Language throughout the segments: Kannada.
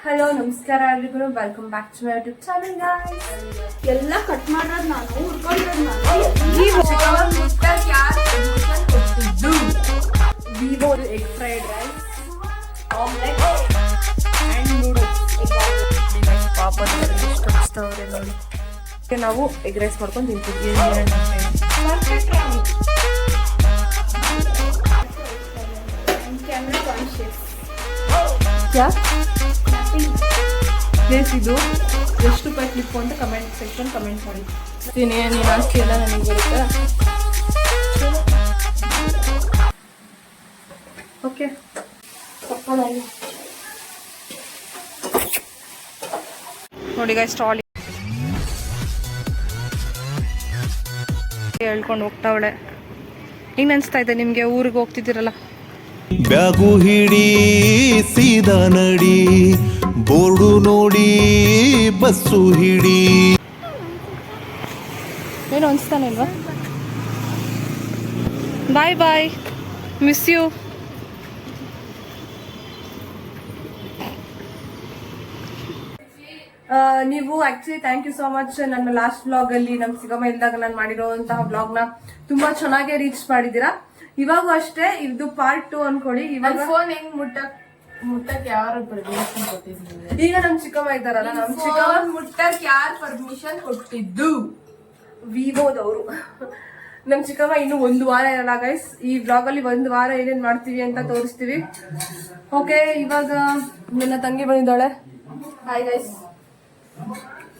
ಹಲೋ ನಮಸ್ಕಾರ ಎಲ್ರಿಗೂ welcome back to my YouTube channel guys. ಎಲ್ಲ ಕಟ್ ಮಾಡೋದು ನಾನು ಹುಡ್ಕೊಂಡಿರೋದು ನಾನು. ವಿವೋ egg fried rice omelette and noodles ಪಾಪದವ್ರಿಗೆ ಎಷ್ಟು ಹಚ್ತವ್ರೆ ನೋಡಿ. ನಾವು ಎಗ್ ರೈಸ್ ಮಾಡ್ಕೊಂಡು ತಿಂತಿದ್ವಿ. ಪ್ಲೇಸ್ ಇದು ಎಷ್ಟು ರೂಪಾಯಿ ಕ್ಲಿಪ್ಪು ಅಂತ ಕಮೆಂಟ್ ಸೆಕ್ಷನ್ ಕಮೆಂಟ್ ಮಾಡಿ. ನೀನು ಆಸ್ತಿ ಎಲ್ಲ ನನಗೆ ಬರುತ್ತೆ. ಓಕೆ ನೋಡಿ ಗಾಯ್ಸ್ ಸ್ಟಾಲ್ ಹೇಳ್ಕೊಂಡು ಹೋಗ್ತಾವಳೆ. ಹಿಂಗೆ ಅನಿಸ್ತಾ ಇದೆ ನಿಮಗೆ ಊರಿಗೆ ಹೋಗ್ತಿದ್ದೀರಲ್ಲ? ಬ್ಯಾಗು ಹಿಡಿ ಸೀದಾ ನಡಿ, ಬೋರ್ಡು ನೋಡಿ ಬಸ್ಸು ಹಿಡಿ. ಏನು ಅನಿಸ್ತಾನೆ ಇಲ್ವಾ? Bye bye, miss you. ನೀವು actually thank you so much. ನನ್ನ ಲಾಸ್ಟ್ ವ್ಲಾಗ್ ಅಲ್ಲಿ ನಮ್ ಸಿಗಮ್ಮ ಇಲ್ದಾಗ ನಾನು ಮಾಡಿರೋಂತಹ ವ್ಲಾಗ್ ನ ತುಂಬಾ ಚೆನ್ನಾಗಿ ರೀಚ್ ಮಾಡಿದೀರಾ. ಇವಾಗೂ ಅಷ್ಟೇ, ಇದು ಪಾರ್ಟ್ 2 ಅನ್ಕೊಳ್ಳಿ. ಇವಾಗ ಫೋನ್ ಹೆಂಗ್ ಮುಟ್ಟಕ್ ಯಾರು ಪರ್ಮಿಷನ್ ಕೊಟ್ಟಿದ್ರು? ಈಗ ನಮ್ ಚಿಕ್ಕಮ್ಮ ಇದ್ದಾರಲ್ಲ, ನಮ್ ಚಿಕ್ಕಮ್ಮ ಮುಟ್ಟಕ್ ಯಾರು ಪರ್ಮಿಷನ್ ಕೊಟ್ಟಿದ್ದು? ವಿವೋದವರು. ನಮ್ ಚಿಕ್ಕಮ್ಮ ಇನ್ನು 1 ವಾರ ಇರಲ್ಲ ಗೈಸ್. ಈ ಬ್ಲಾಗ್ ಅಲ್ಲಿ 1 ವಾರ ಏನೇನ್ ಮಾಡ್ತೀವಿ ಅಂತ ತೋರಿಸ್ತೀವಿ. ಓಕೆ, ಇವಾಗ ನನ್ನ ತಂಗಿ ಬಂದಿದ್ದಾಳೆ. ಹಾಯ್ ಗೈಸ್,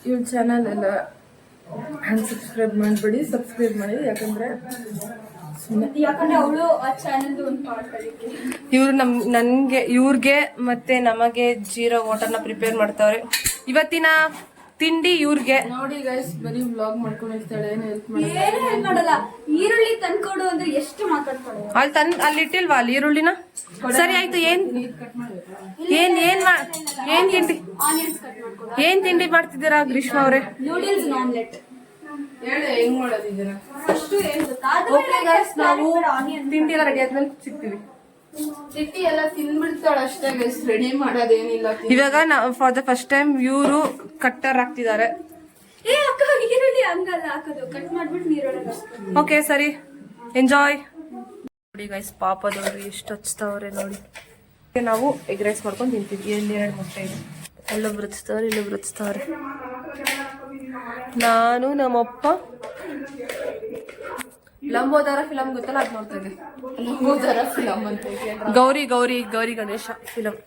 ಇವ್ರ ಚಾನಲ್ ಎಲ್ಲ ಅನ್ಸಬ್ಸ್ಕ್ರೈಬ್ ಮಾಡ್ಬೇಡಿ, ಸಬ್ಸ್ಕ್ರೈಬ್ ಮಾಡಿ. ಯಾಕಂದ್ರೆ ಅವಳು ಆ ಚಾನಲ್ ಒಂದು ಮಾಡ್ಕೊಳ್ಳಿಕ್ಕೆ ಇವ್ರು ನನ್ಗೆ ಇವ್ರಿಗೆ ಮತ್ತೆ ನಮಗೆ ಜೀರೋ ವಾಟರ್ನ ಪ್ರಿಪೇರ್ ಮಾಡ್ತಾವ್ರೆ. ಇವತ್ತಿನ ತಿಂಡಿ ಇವ್ರಿಗೆ. ನೋಡಿ ಗೈಸ್, ಬರೀ ವ್ಲಾಗ್ ಮಾಡ್ಕೊಂಡಿರ್ತಾಳೆ, ಏನು ಹೆಲ್ಪ್ ಮಾಡಲ್ಲ. ಈರುಳ್ಳಿ ತಂದ್ಕೊಡು ಅಂದ್ರೆ ಎಷ್ಟು ಮಾತಾಡ್ತಾಳೆ. ಅಲ್ಲಿ ಇಟ್ಟಿಲ್ವಾ ಅಲ್ಲಿ ಈರುಳ್ಳಿನ? ಸರಿ ಆಯ್ತು. ಏನ್ ತಿಂಡಿ ಮಾಡ್ತಿದ್ದೀರಾ ಗ್ರೀಷ್ಮ ಅವ್ರೆ? Noodles omelette. ಹೇಳಿ ಹೆಂಗ್ ಮಾಡೋದಿದ್ದೀರಾ? ಫಸ್ಟ್ ಏನ್ ಗೊತ್ತಾ, ನಾವು ತಿಂಡಿ ಎಲ್ಲ ರೆಡಿ ಆದ್ಮೇಲೆ ಸಿಗ್ತೀವಿ. ಚಿಟ್ಟಿ ಎಲ್ಲ ತಿನ್ಬಿಡ್ತಾಳ ಅಷ್ಟೇ ಗೈಸ್, ರೆಡಿ ಮಾಡೋದೇನಿಲ್ಲ. ಇವಾಗ ಫಾರ್ ದ ಫಸ್ಟ್ ಟೈಮ್ ಇವರು ಕಟ್ಟರ್ ಹಾಕ್ತಿದ್ದಾರೆ. ಏ ಅಕ್ಕ, ಈರುಳ್ಳಿ ಹಂಗಲ್ಲ ಹಾಕೋದು, ಕಟ್ ಮಾಡ್ಬಿಟ್ಟು ನೀರೊಳಗೆ. ಓಕೆ ಸರಿ, ಎಂಜಾಯ್. ನೋಡಿ ಗೈಸ್, ಪಾಪದವ್ರು ಎಷ್ಟು ಹಚ್ತಾವ್ರೆ ನೋಡಿ. ನಾವು ಎಗ್ ರೈಸ್ ಮಾಡ್ಕೊಂಡು ತಿಂತೀವಿ. ಎಲ್ಲಿ 2 ಮೊಟ್ಟೆ ಇದೆ. ಅಲ್ಲೊಬ್ರು ಹಚ್ತಾವ್ರೆ, ಇಲ್ಲೊಬ್ರು ಹಚ್ತಾವ್ರೆ. ನಾನು ನಮ್ಮಪ್ಪ ಲಂಬೋದರ ಫಿಲಮ್ ಗೊತ್ತಲ್ಲ, ಅದ್ ನೋಡ್ತಾ ಇದ್ದೆ. ಲಂಬೋದರ ಫಿಲಮ್ ಅಂತ ಗೌರಿ ಗಣೇಶ ಫಿಲಮ್.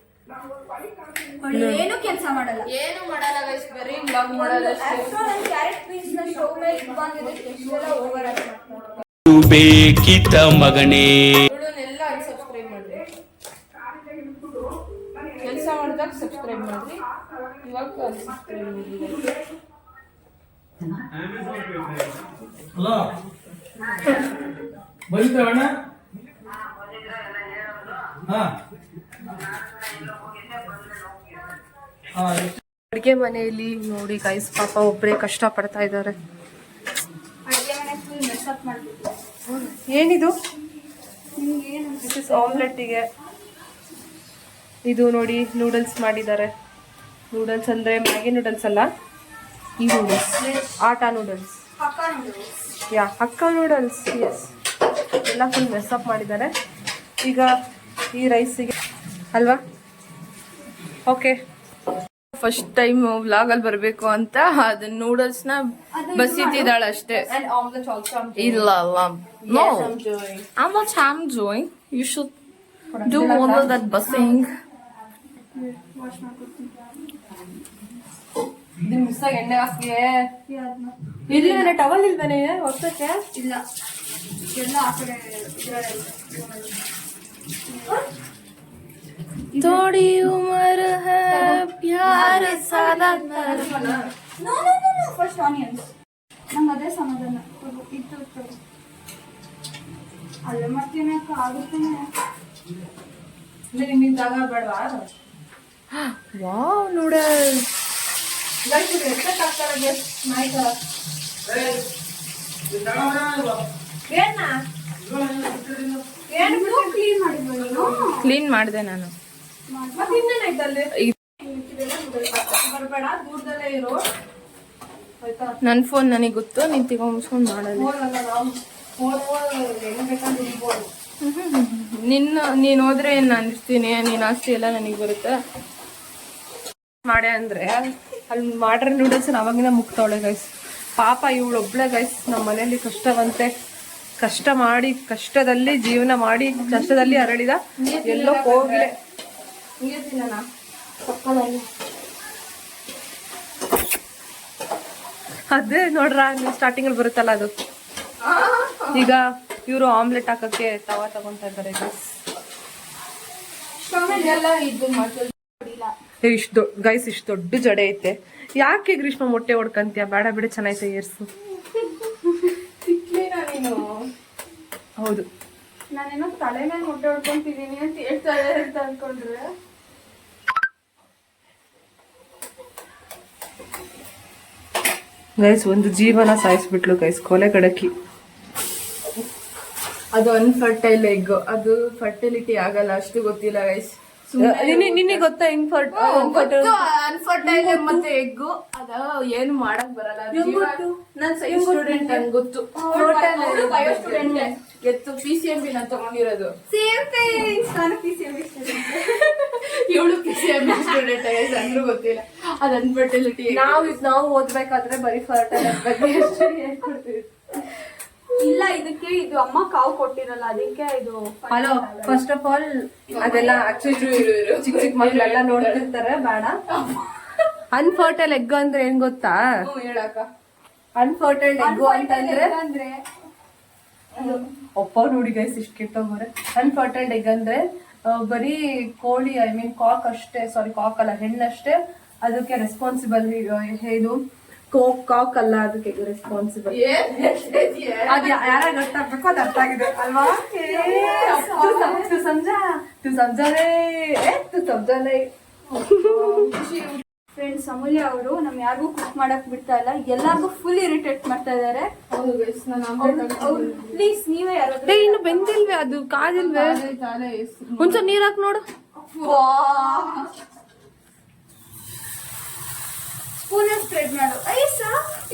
ಏನು ಕೆಲಸ ಮಾಡಲ್ಲ, ಏನು ಮಾಡಲ್ಲ ಗೈಸ್, ಬರೀ ವ್ಲಾಗ್ ಮಾಡೋದಷ್ಟೇ. ಬೇಕಿತ ಮಗನೇ ಎಲ್ಲ ಅನ್ಸಬ್ಸ್ಕ್ರೈಬ್ ಮಾಡ್ರಿ. ಕೆಲಸ ಮಾಡಿದಾಗ ಸಬ್ಸ್ಕ್ರೈಬ್ ಮಾಡ್ರಿ, ಇವಾಗ ಅನ್ಸಬ್ಸ್ಕ್ರೈಬ್ ಮಾಡ್ರಿ. ಹಲೋ ಬೈತವಣ್ಣ. ಅಡುಗೆ ಮನೆಯಲ್ಲಿ ನೋಡಿ ಗೈಸ್, ಪಾಪ ಒಬ್ಬರೇ ಕಷ್ಟ ಪಡ್ತಾ ಇದ್ದಾರೆ. ಏನಿದು? ಆಮ್ಲೆಟ್ಟಿಗೆ ಇದು ನೋಡಿ ನೂಡಲ್ಸ್ ಮಾಡಿದ್ದಾರೆ. ನೂಡಲ್ಸ್ ಅಂದ್ರೆ ಮ್ಯಾಗಿ ನೂಡಲ್ಸ್ ಅಲ್ಲ, ಈ ನೂಡಲ್ಸ್ ಆಟಾ ನೂಡಲ್ಸ್. ಅಕ್ಕ ನೂಡಲ್ಸ್, ಎಸ್. ಎಲ್ಲ ಫುಲ್ ಮೆಸ್ಅಪ್ ಮಾಡಿದ್ದಾರೆ. ಈಗ ಈ ರೈಸಿಗೆ ಅಲ್ವಾ? ಓಕೆ, ಫಸ್ಟ್ ಟೈಮ್ ವ್ಲಾಗ್ ಅಲ್ಲಿ ಬರ್ಬೇಕು ಅಂತ ಅದನ್ನ ನೂಡಲ್ಸ್ ನ ಬಸಿತಿದ್ದಾಳ ಅಷ್ಟೇ. ಇಲ್ಲ no, I'm doing. You should do all of that busing. ಎಣ್ಣೆ ಹಾಕಿ ಇಲ್ವೇನೆ, ಟವಲ್ ಇಲ್ವೇನೆ ಹೊಸಕ್ಕೆ? ಇಲ್ಲ, ಎಲ್ಲ ಆ ಕಡೆ थोड़ी उम्र है प्यार सादा ಫಸ್ಟ್ ಆನಿಯನ್ಸ್. ನಂಗೆ ಅದೇ ಸಮಾಧಾನ ಇತ್ತು. ಅಲ್ಲೇ ಮಾಡ್ತೀನಿ ಅಕ್ಕ, ಆಗುತ್ತೇನೆ. ನಿಮ್ಮಿಂದಾಗ ಬೇಡವಾ? Wow noodles. ಕ್ಲೀನ್ ಮಾಡಿದ್ವಿ. ಕ್ಲೀನ್ ಮಾಡಿದೆ ನಾನು. ಬರ್ಬೇಡ, ದೂರದಲ್ಲೇ ಇರು ಆಯ್ತಾ. ನನ್ನ ಫೋನ್ ನನಗೆ ಗೊತ್ತು, ನೀನ್ ತಗೊಂಡ್ಸ್ಕೊಂಡ್ ಮಾಡೋದು. ಹೆಂಗ್ ಬೇಕಾದ್ರೆ ಇರ್ಬೋದು. ನೀನ್ ಹೋದ್ರೆ ನಾನು ಇರ್ತೀನಿ, ನೀನ್ ಆಸ್ತಿ ಎಲ್ಲ ನನಗೆ ಬರುತ್ತೆ. ಮಾಡೆ ಅಂದ್ರೆ ಅಲ್ಲಿ ಮಾಡ್ರೆ ನೂಡಲ್ಸ್ ಅವಾಗಿನ ಮುಕ್ತವಳೆ ಗೈಸ್. ಪಾಪ ಇವಳು ಒಬ್ಳೆ ಗೈಸ್ ನಮ್ಮ ಮನೆಯಲ್ಲಿ ಕಷ್ಟವಂತೆ. ಕಷ್ಟ ಮಾಡಿ ಕಷ್ಟದಲ್ಲಿ ಜೀವನ ಮಾಡಿ ಕಷ್ಟದಲ್ಲಿ ಅರಳಿದ ಎಲ್ಲೋ ಹೋಗ್ಲೆ. ಅದೇ ನೋಡ್ರ ನೀವು ಸ್ಟಾರ್ಟಿಂಗ್ ಅಲ್ಲಿ ಬರುತ್ತಲ್ಲ ಅದು. ಈಗ ಇವರು ಆಮ್ಲೆಟ್ ಹಾಕಕ್ಕೆ ತವಾ ತಗೊಂತಾ ಇದ್ದಾರೆ ಗೈಸ್. ಇಷ್ಟು ಗೈಸ್ ಇಷ್ಟು ದೊಡ್ಡ ಜಡೆ ಐತೆ. ಯಾಕೆ ಗ್ರೀಷ್ಮ ಮೊಟ್ಟೆ ಹೊಡ್ಕಂತೀಯ? ಬೇಡ ಬಿಡ, ಚೆನ್ನಾಗೈತೆ ಏರ್ಸು. ಹೌದು, ನಾನೇನೋ ತಲೆ ಮೇಲೆ ಮೊಟ್ಟೆ ಹೊಡ್ಕೊಂತಿದೀನಿ ಅಂತ ಹೇಳ್ತಾ ಅಂತ ಅನ್ಕೊಂಡ್ರೆ ಗೈಸ್ ಒಂದು ಜೀವನ ಸಾಯಿಸ್ಬಿಟ್ಲು ಗೈಸ್, ಕೊಲೆ ಗಡಕಿ. ಅದು ಅನ್ಫರ್ಟೈಲ್ ಎಗ್, ಅದು ಫರ್ಟಿಲಿಟಿ ಆಗಲ್ಲ ಅಷ್ಟು ಗೊತ್ತಿಲ್ಲ ಗೈಸ್. ನಿನಗೆ ಗೊತ್ತಾ ಹೆಂಗ್ ಅನ್ಫರ್ಟೈಲ್ ಮತ್ತೆ ಎಗ್ಗು ಅದ ಏನು ಮಾಡಕ್ ಬರಲ್ಲ. ನನ್ ಸ್ಟೂಡೆಂಟ್ ನಂಗೆ ಗೊತ್ತು, ಬಯೋ ಸ್ಟೂಡೆಂಟ್ ಎತ್ತು PCMB ನಾನು ತಗೊಂಡಿರೋದು. ಇವಳು PCMB ಸ್ಟೂಡೆಂಟ್ ಅಂದ್ರೂ ಗೊತ್ತಿಲ್ಲ ಅದು ಅನ್ಫರ್ಟಿಲಿಟಿ. ನಾವು ಓದ್ಬೇಕಾದ್ರೆ ಬರೀ ಫರ್ಟೈಲ್ ಬಗ್ಗೆ ಅಷ್ಟೇ ಹೇಳ್ಕೊಡ್ತೀವಿ. ಇಲ್ಲ, ಇದಕ್ಕೆ ಇದು ಅಮ್ಮ ಕಾವು ಕೊಟ್ಟಿರಲ್ಲ, ಅದಕ್ಕೆ ಇದು. ಹಲೋ, ಫಸ್ಟ್ ಆಫ್ ಆಲ್ ಅದೆಲ್ಲ ಆಕ್ಚುಲಿ ಚಿಕ್ಕ ಚಿಕ್ಕ ಮಕ್ಳೆಲ್ಲ ನೋಡ್ತಿರ್ತಾರೆ, ಬೇಡ. ಅನ್ಫರ್ಟೈಲ್ ಎಗ್ ಅಂದ್ರೆ ಏನ್ ಗೊತ್ತಾ? ಹೇಳಕ್ಕ, ಅನ್ಫರ್ಟೈಲ್ಡ್ ಎಗ್ ಅಂತಂದ್ರೆ ಅಂದ್ರೆ ಒಪ್ಪ ನೋಡಿ ಗೈಸ್ ಇಷ್ಟು ಕೆಟ್ಟೋಗ್ರೆ. ಅನ್ಫರ್ಟೈಲ್ಡ್ ಎಗ್ ಅಂದ್ರೆ ಬರೀ ಕೋಳಿ, ಐ ಮೀನ್ ಕಾಕ್ ಅಷ್ಟೇ, ಸಾರಿ ಕಾಕ್ ಅಲ್ಲ, ಹೆಣ್ಣಷ್ಟೇ ಅದಕ್ಕೆ ರೆಸ್ಪಾನ್ಸಿಬಲ್. ಇದು ಕಾಕ್ ಅಲ್ಲ ಅದಕ್ಕೆ ರೆಸ್ಪಾನ್ಸಿಬಲ್. ಅದು ಯಾರಾಗ ಅರ್ಥ ಆಗ್ಬೇಕು ಅದು ಅರ್ಥ ಆಗಿದೆ ಅಲ್ವಾ? ಫ್ರೆಂಡ್ಸ್, ಅಮೂಲ್ಯ ಅವರು ನಮ್ ಯಾರಿಗೂ ಕುಕ್ ಮಾಡಕ್ ಬಿಡ್ತಾ ಇಲ್ಲ, ಎಲ್ಲಾರ್ಗು ಫುಲ್ ಇರಿಟೇಟ್ ಮಾಡ್ತಾ ಇದಾರೆ. ಪ್ಲೀಸ್ ನೀವೇ ಯಾರಾದ್ರೂ. ಇನ್ನು ಬೆಂದಿಲ್ವೇ ಅದು, ಕಾದಿಲ್ವೇ? ಒಂದ್ಸಲ ನೀರ್ ಹಾಕಿ ನೋಡು. ಸ್ಪೂನ್ ಸ್ಪ್ರೆಡ್ ಮಾಡು. ಐಸ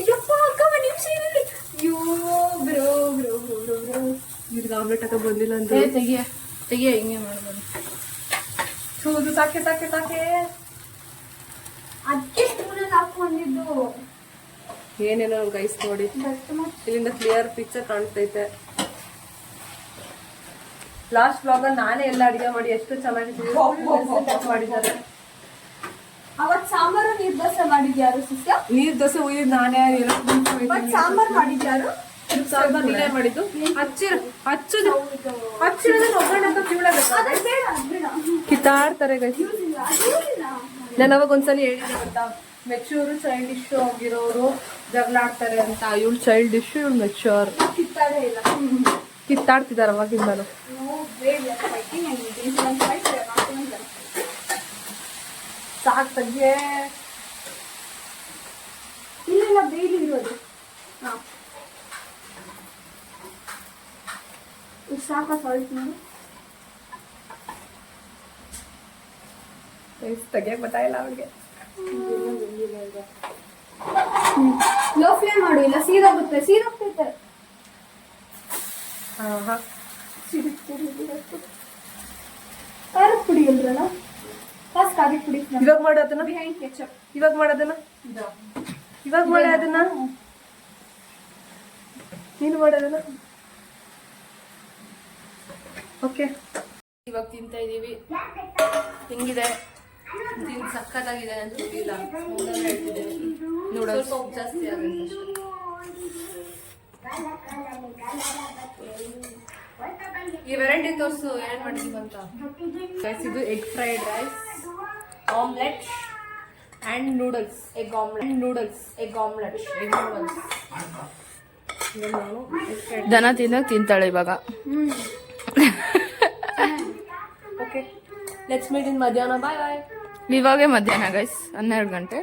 ಯಪ್ಪ ಅಕ್ಕ ಒಂದ್ ನಿಮಿಷ ಇರಲಿ. Yo bro bro bro bro bro ಇವ್ರಿಗೆ ಆಮ್ಲೆಟ್ ಹಾಕ ಬಂದಿಲ್ಲ ಅಂದ್ರೆ ತೆಗಿಯ ಹಿಂಗೆ ಮಾಡ್ಬೋದು. ಹೌದು, ಸಾಕೆ ಸಾಕೆ ಸಾಕೆ. ಅದಕ್ಕೆ ಸ್ಪೂನಲ್ಲಿ ಹಾಕೊಂಡಿದ್ದು. ಏನೇನೋ ಗೈಸ್ ನೋಡಿ, ಇಲ್ಲಿಂದ ಕ್ಲಿಯರ್ ಪಿಕ್ಚರ್ ಕಾಣ್ತೈತೆ. ಲಾಸ್ಟ್ ಬ್ಲಾಗ್ ಅಲ್ಲಿ ನಾನೇ ಎಲ್ಲ ಅಡಿಗೆ ಮಾಡಿ ಎಷ್ಟು ಚೆನ್ನಾಗಿ ಮಾಡಿದ್ದಾರೆ. ಅವತ್ ಸಾಂಬಾರು ನೀರ್ ದೋಸೆ ಮಾಡಿದ್ಯಾರು ಸಿಸ್ಟರ್? ನೀರ್ ದೋಸೆ ಉಯ್ದು ನಾನೇ ಬಟ್ ಸಾಂಬಾರ್ ಮಾಡಿದ್ಯಾರು? ಸಾಂಬಾರ್ ನೀನೇ ಮಾಡಿದ್ದು. ಹಚ್ಚಿರೋದನ್ನ ಒಗ್ಗರಣೆ ಅಂತ ಕಿತ್ತಾಡ್ತಾರೆ ಗೈಸ್. ನಾನು ಅವಾಗ ಒಂದ್ಸಲ ಹೇಳಿದ್ದೆ ಗೊತ್ತಾ, ಮೆಚೂರು ಚೈಲ್ಡಿಶ್ ಆಗಿರೋರು ಜಗಳಾಡ್ತಾರೆ ಅಂತ. ಇವಳು ಚೈಲ್ಡಿಶ್, ಇವಳು ಮೆಚೂರ್. ಕಿತ್ತಾಡೇ ಇಲ್ಲ. ಕಿತ್ತಾಡ್ತಿದ್ದಾರೆ ಅವಾಗಿಂದಾನು. ಸಾಕ್ ತೆಗಿಯೇ. ಇಲ್ಲ ಬೇಲಿ ಇರೋದು. ಸಾಕ ಸಾಲ್ಟ್ ನೋಡಿ. ತೆಗಿಯಕ್ ಗೊತ್ತಾಯಿಲ್ಲ ಅವ್ರಿಗೆ. ಲೋ ಫ್ಲೇಮ್ ಮಾಡು, ಇಲ್ಲ ಸೀದೋಗುತ್ತೆ, ಸೀದೋಗ್ತೈತೆ. ಖಾರದ ಪುಡಿ ಇಲ್ರಲ್ಲ, ಫಸ್ಟ್ ಖಾರದ ಪುಡಿ. ಇವಾಗ ಮಾಡೋದನ್ನ, ಬಿಹೈಂಡ್ ಕೆಚಪ್. ಇವಾಗ ಮಾಡೋದನ್ನ, ಇವಾಗ ಮಾಡಿ ಅದನ್ನ, ನೀನು ಮಾಡೋದನ್ನ. ಓಕೆ, ಇವಾಗ ತಿಂತಾ ಇದೀವಿ. ಹೆಂಗಿದೆ? ತಿನ್ ಸಕ್ಕತ್ತಾಗಿದೆ ಅಂತ ಗೊತ್ತಿಲ್ಲ. ನೂಡಲ್ಸ್ ಸ್ವಲ್ಪ ಜಾಸ್ತಿ ಆಗುತ್ತೆ ಅಷ್ಟೇ. ಈ ವೆರೈಟಿ ತೋರಿಸು ಏನ್ ಮಾಡಿದೀವಿ ಅಂತ. ಇದು egg fried rice, omelette and noodles. Egg omelette, noodles, egg omelette, egg noodles. ದನ ತಿಂದಾಗ ತಿಂತಾಳೆ ಇವಾಗ. ಓಕೆ, ಲೆಟ್ಸ್ ಮೀಟ್ ಇನ್ ಮಧ್ಯಾಹ್ನ. ಬಾಯ್ ಬಾಯ್. ಇವಾಗೇ ಮಧ್ಯಾಹ್ನ ಗೈಸ್, 12 ಗಂಟೆ.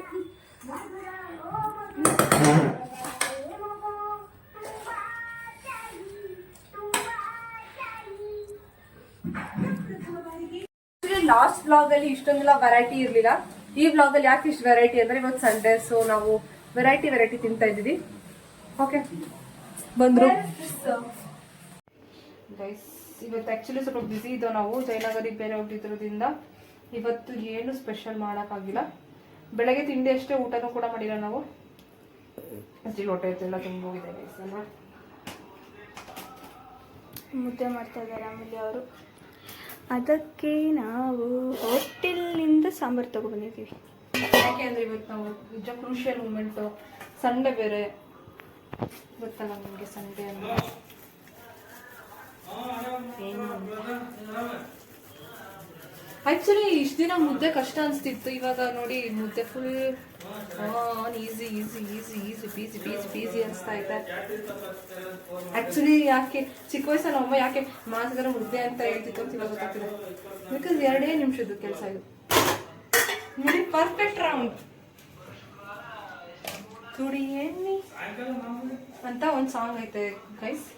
ಲಾಸ್ಟ್ ಬ್ಲಾಗ್ ಅಲ್ಲಿ ಇಷ್ಟೊಂದೆಲ್ಲ ವೆರೈಟಿ ಇರ್ಲಿಲ್ಲ. ಈ ವ್ಲಾಗಲ್ಲಿ ಯಾಕೆ ಇಷ್ಟು ವೆರೈಟಿ ಅಂದರೆ ಇವತ್ತು ಸಂಡೇ, ಸೊ ನಾವು ವೆರೈಟಿ ತಿಂತಾ ಇದ್ದೀವಿ. ಓಕೆ ಬಂದರು ಗೈಸ್. ಇವತ್ತು ಆ್ಯಕ್ಚುಲಿ ಸ್ವಲ್ಪ ಬ್ಯುಸಿ ಇದ್ದೋ ನಾವು, ಜಯನಗರಿಗೆ ಬೇರೆ ಹೋಗ್ತಿರೋದ್ರಿಂದ ಇವತ್ತು ಏನು ಸ್ಪೆಷಲ್ ಮಾಡೋಕ್ಕಾಗಿಲ್ಲ. ಬೆಳಗ್ಗೆ ತಿಂಡಿ ಅಷ್ಟೇ, ಊಟನೂ ಕೂಡ ಮಾಡಿಲ್ಲ ನಾವು. ಅಜ್ಜಿ ಲೋಟ ಎಲ್ಲ ತುಂಬೋಗಿದೆ ಗೈಸ್ ಅಲ್ವಾ. ಮುದ್ದೆ ಮಾಡ್ತಾ ಇದ್ದಾರೆ ಆಮೇಲೆ ಅವರು. ಅದಕ್ಕೆ ನಾವು ಹೋಟೆಲ್ನಿಂದ ಸಾಂಬಾರು ತೊಗೊಬಂದಿದ್ದೀವಿ. ಯಾಕೆ ಅಂದರೆ ಇವತ್ತು ನಾವು ನಿಜ ಕ್ರೂಷಿಯಲ್ ಮೂಮೆಂಟು, ಸಂಡೇ ಬೇರೆ ಗೊತ್ತಲ್ಲ ನಮಗೆ ಸಂಡೇ ಅಂದರೆ ಏನು. ಆ್ಯಕ್ಚುಲಿ ಇಷ್ಟು ದಿನ ಮುದ್ದೆ ಕಷ್ಟ ಅನಿಸ್ತಿತ್ತು, ಇವಾಗ ನೋಡಿ ಮುದ್ದೆ full easy easy easy easy peasy peasy peasy ಅನಿಸ್ತಾ ಇದೆ. ಆ್ಯಕ್ಚುಲಿ ಯಾಕೆ ಚಿಕ್ಕ ವಯಸ್ಸಲ್ಲಿ ಅಮ್ಮ ಯಾಕೆ ಮಾಸಿದ್ರೆ ಮುದ್ದೆ ಅಂತ ಹೇಳ್ತಿತ್ತು ಅಂತ ಇವಾಗ ಗೊತ್ತಾಗ್ತಿದೆ. ಬಿಕಾಸ್ 2 ನಿಮಿಷದ್ದು ಕೆಲಸ ಇದು ನೋಡಿ, ಪರ್ಫೆಕ್ಟ್ ರೌಂಡ್. ಕುಡಿಯೇನಿ ಅಂತ ಒಂದು ಸಾಂಗ್ ಐತೆ ಗೈಸ್.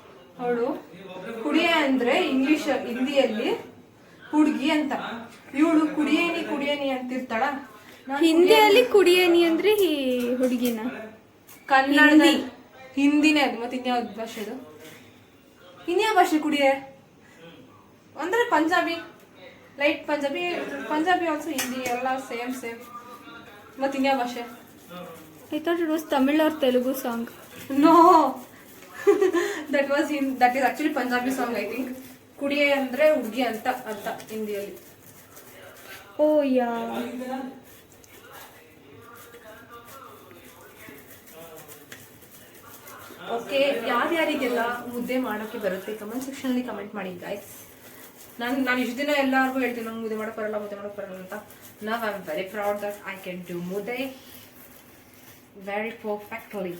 ಅವಳು ಕುಡಿಯ ಅಂದ್ರೆ ಇಂಗ್ಲಿಷ್ ಹಿಂದಿಯಲ್ಲಿ ಹುಡುಗಿ ಅಂತ, ಇವಳು ಕುಡಿಯೇನಿ ಅಂತಿರ್ತಾಳ. ಹಿಂದಿಯಲ್ಲಿ ಕುಡಿಯೇನಿ ಅಂದ್ರೆ ಈ ಹುಡುಗಿನ, ಕನ್ನಡ ಹಿಂದಿನೇ ಅದು. ಮತ್ತೆ ಇನ್ಯಾವ್ದು ಭಾಷೆ ಅದು? ಇನ್ಯಾವ ಭಾಷೆ ಕುಡಿಯೇ ಅಂದ್ರೆ ಪಂಜಾಬಿ, ಲೈಟ್ ಪಂಜಾಬಿ ಆಲ್ಸೋ, ಹಿಂದಿ ಎಲ್ಲ ಸೇಮ್. ಮತ್ತೆ ಇನ್ಯಾವ ಭಾಷೆ? I thought it was Tamil or Telugu song. No, that is actually Punjabi song I think. ಕುಡಿಯೇ ಅಂದ್ರೆ ಹುಡುಗಿ ಅಂತ ಅರ್ಥ ಹಿಂದಿಯಲ್ಲಿ. ಓ ಯಾ. ಓಕೆ, ಯಾರ್ಯಾರಿಗೆಲ್ಲ ಮುದ್ದೆ ಮಾಡೋಕ್ಕೆ ಬರುತ್ತೆ ಕಮೆಂಟ್ ಸೆಕ್ಷನಲ್ಲಿ ಕಮೆಂಟ್ ಮಾಡಿ ಗೈಸ್. ನಾನು ಇಷ್ಟು ದಿನ ಎಲ್ಲರಿಗೂ ಹೇಳ್ತೀನಿ ನಂಗೆ ಮುದ್ದೆ ಮಾಡೋಕೆ ಬರಲ್ಲ ಅಂತ. Now I am very proud that I can do mudde very perfectly.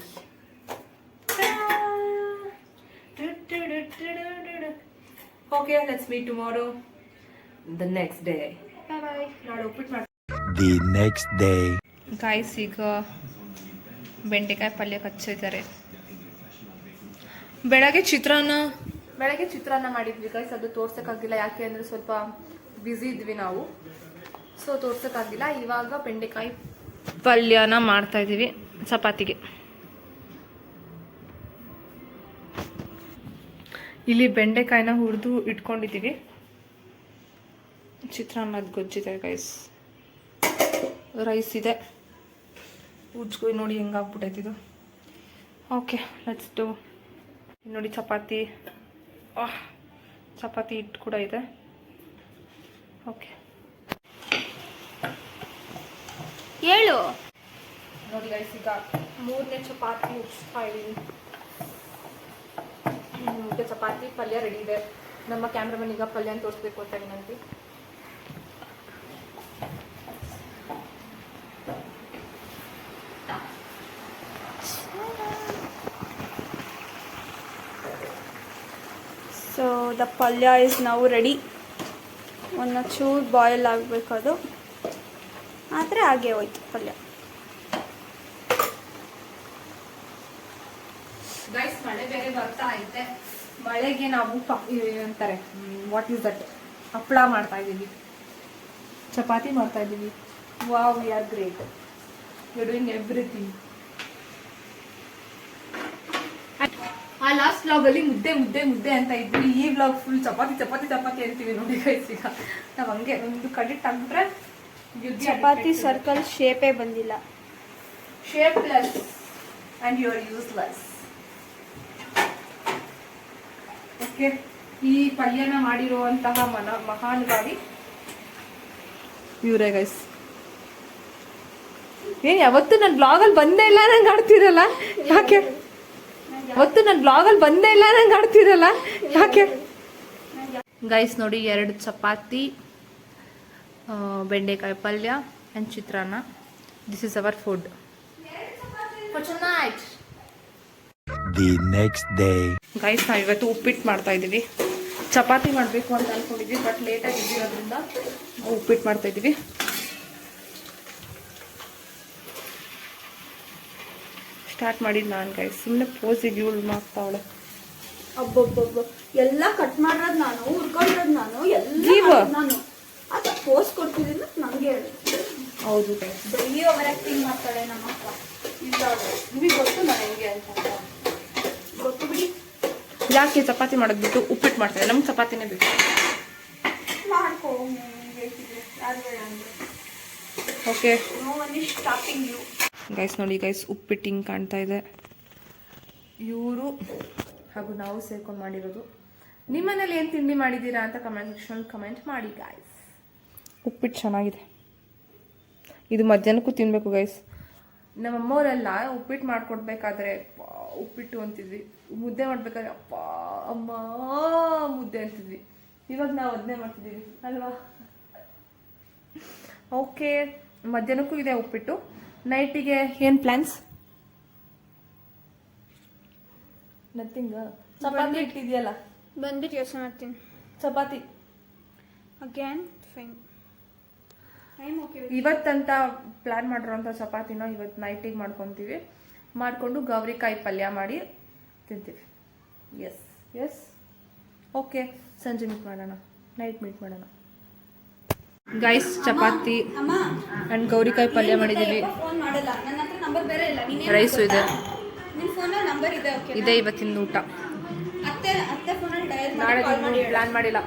Okay, let's meet tomorrow the next day. Bye. ನಾಳೆ ಉಪ್ಪಿಟ್ಟು ಮಾಡಿ The next day. ಗಾಯ್ಸ್, ಈಗ ಬೆಂಡೆಕಾಯಿ ಪಲ್ಯ ಹಚ್ಚಿದ್ದಾರೆ. ಬೆಳಗ್ಗೆ ಚಿತ್ರಾನ್ನ ಮಾಡಿದ್ವಿ ಗೈಸ್. ಅದು ತೋರ್ಸೋಕ್ಕಾಗಿಲ್ಲ, ಯಾಕೆ ಅಂದರೆ ಸ್ವಲ್ಪ ಬ್ಯುಸಿ ಇದ್ವಿ ನಾವು, ಸೊ ತೋರ್ಸೋಕ್ಕಾಗಿಲ್ಲ. ಇವಾಗ ಬೆಂಡೆಕಾಯಿ ಪಲ್ಯನ ಮಾಡ್ತಾ ಇದ್ದೀವಿ ಚಪಾತಿಗೆ. ಇಲ್ಲಿ ಬೆಂಡೆಕಾಯಿನ ಹುರಿದು ಇಟ್ಕೊಂಡಿದ್ದೀವಿ. ಚಿತ್ರಾನ್ನದ ಗೊಜ್ಜಿದೆ ಗೈಸ್. ರೈಸ್ ಇದೆ, ಉಜ್ಕೊಯ್ ನೋಡಿ ಹೆಂಗಾಗ್ಬಿಟ್ಟೈತಿದು. Okay, let's do. ನೋಡಿ ಚಪಾತಿ ಹಿಟ್ಟು ಕೂಡ ಇದೆ. ಓಕೆ, ಹೇಳು. ನೋಡಿ ಗೈಸ್, ಈಗ 3ನೇ ಚಪಾತಿ ಉಜ್ತಾ ಇದ್ದೀನಿ. ಚಪಾತಿ ಪಲ್ಯ ರೆಡಿ ಇದೆ. ನಮ್ಮ ಕ್ಯಾಮ್ರಾಮನ್ ಈಗ ಪಲ್ಯನ ತೋರಿಸ್ಬೇಕು ಅಂತ ವಿನಂತಿ. ಸೊ ದ ಪಲ್ಯ ಇಸ್ ನಾವು ರೆಡಿ. ಒಂದು ಚೂರು ಬಾಯ್ಲ್ ಆಗಬೇಕು, ಅದು ಆದರೆ ಹಾಗೆ ಹೋಯ್ತು ಪಲ್ಯ. ಗೈಸ್, ಮಳೆ ಬೇರೆ ಬರ್ತಾ ಐತೆ. ಮಳೆಗೆ ನಾವು ಅಂತಾರೆ ವಾಟ್ ಈಸ್ ದಟ್, ಹಪ್ಪಳ ಮಾಡ್ತಾ ಇದ್ದೀವಿ, ಚಪಾತಿ ಮಾಡ್ತಾ ಇದ್ದೀವಿ. Wow, we are great, we are doing everything. ಆ ಲಾಸ್ಟ್ ವ್ಲಾಗಲ್ಲಿ ಮುದ್ದೆ ಅಂತ ಇದ್ವಿ. ಈ ವ್ಲಾಗ್ ಫುಲ್ ಚಪಾತಿ ಅಂತೀವಿ ನೋಡಿ ಗೈಸ್. ಈಗ ನಾವು ಹಂಗೆ ಒಂದು ಕಡಿಟ್ ಆಗಿಬಿಟ್ರೆ ಚಪಾತಿ ಸರ್ಕಲ್ ಶೇಪೇ ಬಂದಿಲ್ಲ. Shapeless and you are useless. Okay, ಈ ಪಲ್ಯನ ಮಾಡಿರುವಂತಹ ಮಹಾನುಭಾವಿ ಇವರೇ ಗೈಸ್. ಏನ್ ಯಾವತ್ತು ನನ್ನ ಬ್ಲಾಗಲ್ಲಿ ಬಂದೇ ಇಲ್ಲ ನಂಗೆ ಆಡ್ತಿರಲ್ಲ ಯಾಕೆ? ಅವತ್ತು ನನ್ನ ಬ್ಲಾಗಲ್ಲಿ ಬಂದೇ ಇಲ್ಲ ನಂಗೆ ಆಡ್ತಿರಲ್ಲ ಯಾಕೆ? ಗೈಸ್ ನೋಡಿ, 2 ಚಪಾತಿ, ಬೆಂಡೆಕಾಯಿ ಪಲ್ಯ and chitranna. This is our food for tonight. The next day. Guys, ನಾವು ಇವತ್ತು ಉಪ್ಪಿಟ್ಟು ಮಾಡ್ತಾ ಇದ್ದೀವಿ. ಚಪಾತಿ ಮಾಡಬೇಕು ಅಂತ ಅನ್ಕೊಂಡಿದ್ವಿ, ಬಟ್ ಲೇಟಾಗಿ ಇದ್ದಿರೋದ್ರಿಂದ ಉಪ್ಪಿಟ್ಟು ಮಾಡ್ತಾ ಇದ್ದೀವಿ. ಸ್ಟಾರ್ಟ್ ಮಾಡಿದ್ದು ನಾನು ಗೈಸ್, ಸುಮ್ಮನೆ ಪೋಸಿಗೆ ಇವಳು ಮಾಡ್ತಾವಳೆ. ಅಬ್ಬಬ್ಬಬ್ಬ, ಎಲ್ಲ ಕಟ್ ಮಾಡಿರೋದು ನಾನು, ಹುರ್ಕೊಂಡಿರೋದು ನಾನು, ಎಲ್ಲ ನಾನು. ಅದು ಪೋಸ್ ಕೊಡ್ತಿದ್ದೀನಿ ನನಗೆ ಹೇಳಿ. ಹೌದು ಡೈಲಿ ಓವರ್ ಆ್ಯಕ್ಟಿಂಗ್ ಮಾಡ್ತಾಳೆ ನಮ್ಮ ಅಕ್ಕ. ಇಲ್ಲ ನಿಮಗೆ ಗೊತ್ತು ನಾನು ಹೆಂಗೆ ಅಂತ. ಗೊತ್ತು ಬಿಡಿ. ಯಾಕೆ ಚಪಾತಿ ಮಾಡೋದ್ಬಿಟ್ಟು ಉಪ್ಪಿಟ್ಟು ಮಾಡ್ತಾರೆ? ನಮ್ಗೆ ಚಪಾತಿನೇ ಬೇಕು. ಮಾಡ್ಕೋ ಬೇಕಿದ್ರೆ, ಯಾರು ಬೇಡ ಅಂದರೆ. Okay no one is stopping you. Guys ನೋಡಿ ಗೈಸ್, ಉಪ್ಪಿಟ್ಟು ಹಿಂಗೆ ಕಾಣ್ತಾ ಇದೆ. ಇವರು ಹಾಗೂ ನಾವು ಸೇರ್ಕೊಂಡು ಮಾಡಿರೋದು. ನಿಮ್ಮನೇಲಿ ಏನು ತಿಂಡಿ ಮಾಡಿದ್ದೀರಾ ಅಂತ ಕಮೆಂಟ್ ಸೆಕ್ಷನ್ ಕಮೆಂಟ್ ಮಾಡಿ ಗೈಸ್. ಉಪ್ಪಿಟ್ಟು ಚೆನ್ನಾಗಿದೆ. ಇದು ಮಧ್ಯಾಹ್ನಕ್ಕೂ ತಿನ್ನಬೇಕು ಗೈಸ್. ನಮ್ಮಮ್ಮವರೆಲ್ಲ ಉಪ್ಪಿಟ್ಟು ಮಾಡಿಕೊಡ್ಬೇಕಾದ್ರೆ ಉಪ್ಪಿಟ್ಟು ಅಂತಿದ್ವಿ, ಮುದ್ದೆ ಮಾಡ್ಬೇಕಾದ್ರೆ ಅಪ್ಪ ಅಮ್ಮ ಮುದ್ದೆ ಅಂತಿದ್ವಿ. ಇವಾಗ ನಾವು ಅದನ್ನೇ ಮಾಡ್ತಿದ್ದೀವಿ ಅಲ್ವಾ? ಓಕೆ, ಮಧ್ಯಾಹ್ನಕ್ಕೂ ಇದೆ ಉಪ್ಪಿಟ್ಟು. ನೈಟಿಗೆ ಏನು ಪ್ಲ್ಯಾನ್ಸ್? ನಥಿಂಗ್. ಚಪಾತಿ ಇಟ್ಟಿದೆಯಲ್ಲ, ಬಂದ್ಬಿಟ್ಟು ಯೋಚನೆ ಮಾಡ್ತೀನಿ. Chapati again fine. Time okay. ಇವತ್ತಂತ ಪ್ಲ್ಯಾನ್ ಮಾಡಿರೋಂಥ ಚಪಾತಿನ ಇವತ್ತು ನೈಟಿಗೆ ಮಾಡ್ಕೊತೀವಿ. ಮಾಡಿಕೊಂಡು ಗೌರಿಕಾಯಿ ಪಲ್ಯ ಮಾಡಿ ತಿಂತೀವಿ. ಎಸ್ ಎಸ್ ಓಕೆ, ಸಂಜೆ ಮೀಟ್ ಮಾಡೋಣ, ನೈಟ್ ಮೀಟ್ ಮಾಡೋಣ ಗೈಸ್. ಚಪಾತಿ ಅಮ್ಮ ಆ್ಯಂಡ್ ಗೌರಿಕಾಯಿ ಪಲ್ಯ ಮಾಡಿದ್ದೀವಿ. ಫೋನ್ ಮಾಡಲ್ಲ, ನನ್ನ ಹತ್ರ ನಂಬರ್ ಬೇರೆ ಇಲ್ಲ. ರೈಸು ಇದೆ. ನಿನ್ನ ಫೋನಲ್ಲಿ ನಂಬರ್ ಇದೆ. ಓಕೆ, ಇದೆ ಇವತ್ತಿನ ಊಟ. ಅತ್ತೆ ಫೋನಲ್ಲಿ ಡಯಲ್ ನಾಳೆ ಮಾಡಿ ಕಾಲ್ ಮಾಡಿ ಪ್ಲ್ಯಾನ್ ಮಾಡಿಲ್ಲ.